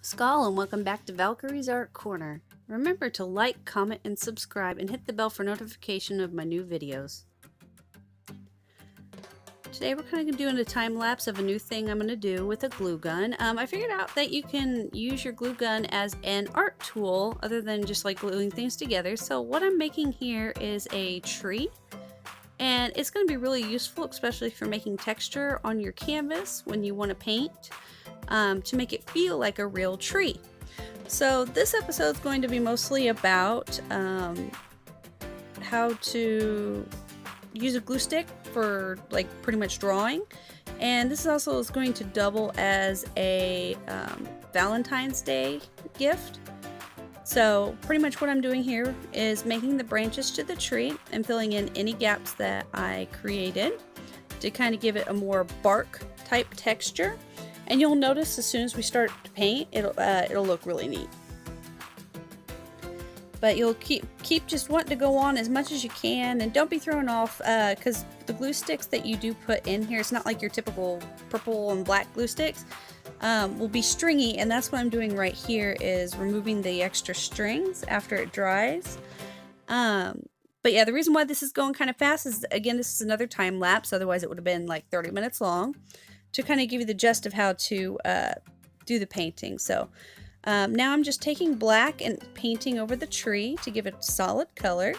Skull and welcome back to Valkyrie's Art Corner. Remember to like, comment, and subscribe and hit the bell for notification of my new videos. Today we're kind of doing a time lapse of a new thing I'm going to do with a glue gun. I figured out that you can use your glue gun as an art tool other than just like gluing things together. So what I'm making here is a tree, and it's going to be really useful, especially for making texture on your canvas when you want to paint. To make it feel like a real tree. So this episode is going to be mostly about how to use a glue stick for like pretty much drawing, and this also is going to double as a Valentine's Day gift. So pretty much what I'm doing here is making the branches to the tree and filling in any gaps that I created to kind of give it a more bark type texture. And you'll notice as soon as we start to paint, it'll look really neat. But you'll keep just wanting to go on as much as you can, and don't be thrown off because the glue sticks that you do put in here, it's not like your typical purple and black glue sticks, will be stringy, and that's what I'm doing right here is removing the extra strings after it dries. But yeah, the reason why this is going kind of fast is, again, this is another time lapse, otherwise it would have been like 30 minutes long, to kind of give you the gist of how to do the painting. So now I'm just taking black and painting over the tree to give it a solid color.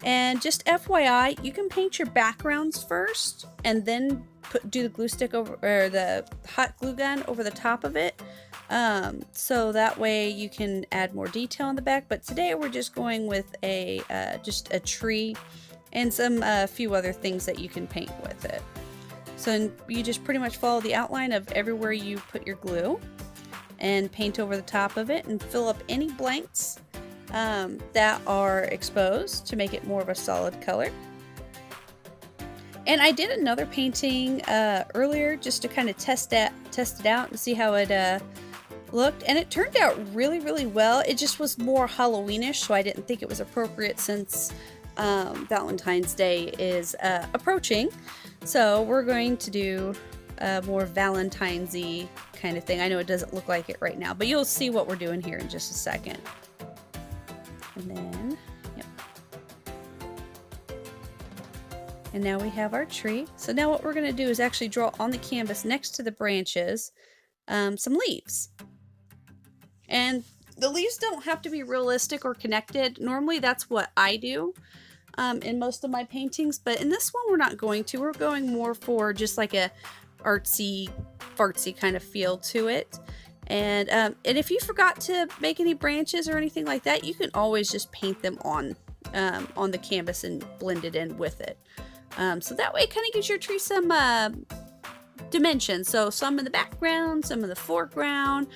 And just FYI, you can paint your backgrounds first and then do the glue stick over, or the hot glue gun over the top of it. So that way you can add more detail on the back. But today we're just going with a just a tree and some few other things that you can paint with it. So you just pretty much follow the outline of everywhere you put your glue and paint over the top of it and fill up any blanks that are exposed to make it more of a solid color. And I did another painting earlier just to kind of test it out and see how it looked, and it turned out really well. It just was more Halloweenish, so I didn't think it was appropriate since Valentine's Day is approaching. So we're going to do a more Valentine's-y kind of thing. I know it doesn't look like it right now, but you'll see what we're doing here in just a second. And then, yep. And now we have our tree. So now what we're going to do is actually draw on the canvas next to the branches some leaves. And the leaves don't have to be realistic or connected. Normally that's what I do in most of my paintings, but in this one we're not going to. We're going more for just like a artsy fartsy kind of feel to it. And if you forgot to make any branches or anything like that, you can always just paint them on the canvas and blend it in with it. So that way it kind of gives your tree some dimension. So some in the background, some in the foreground.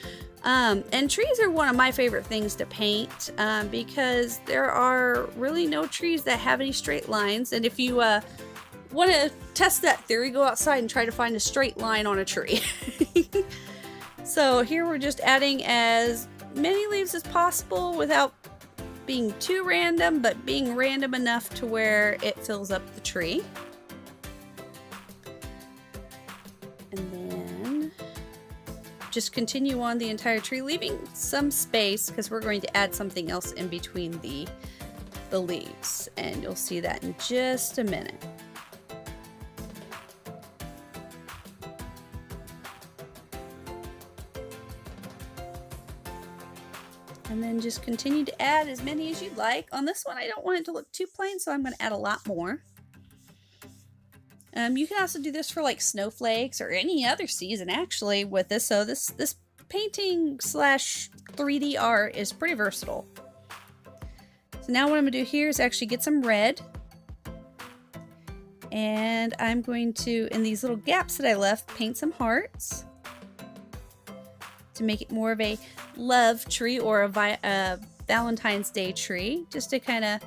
And trees are one of my favorite things to paint because there are really no trees that have any straight lines. And if you want to test that theory, go outside and try to find a straight line on a tree. So here we're just adding as many leaves as possible without being too random, but being random enough to where it fills up the tree. And then just continue on the entire tree, leaving some space because we're going to add something else in between the leaves, and you'll see that in just a minute. And then just continue to add as many as you'd like. On this one, I don't want it to look too plain, so I'm going to add a lot more. You can also do this for like snowflakes or any other season actually with this. So this painting / 3D art is pretty versatile. So now what I'm going to do here is actually get some red. And I'm going to, in these little gaps that I left, paint some hearts to make it more of a love tree or a Valentine's Day tree, just to kind of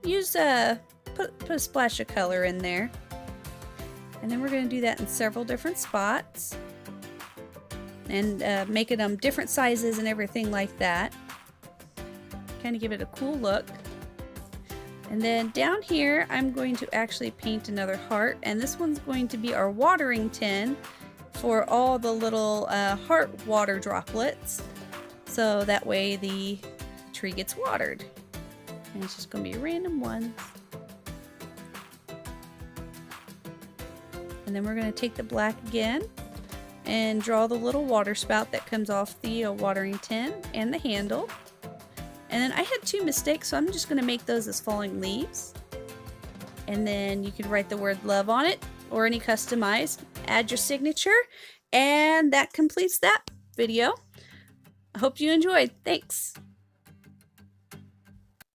use put a splash of color in there. And then we're going to do that in several different spots and making them different sizes and everything like that. Kind of give it a cool look. And then down here I'm going to actually paint another heart, and this one's going to be our watering tin for all the little heart water droplets, so that way the tree gets watered. And it's just going to be random ones. And then we're going to take the black again and draw the little water spout that comes off the watering tin and the handle. And then I had 2 mistakes, so I'm just going to make those as falling leaves. And then you can write the word love on it, or any customized, add your signature, and that completes that video. I hope you enjoyed. Thanks.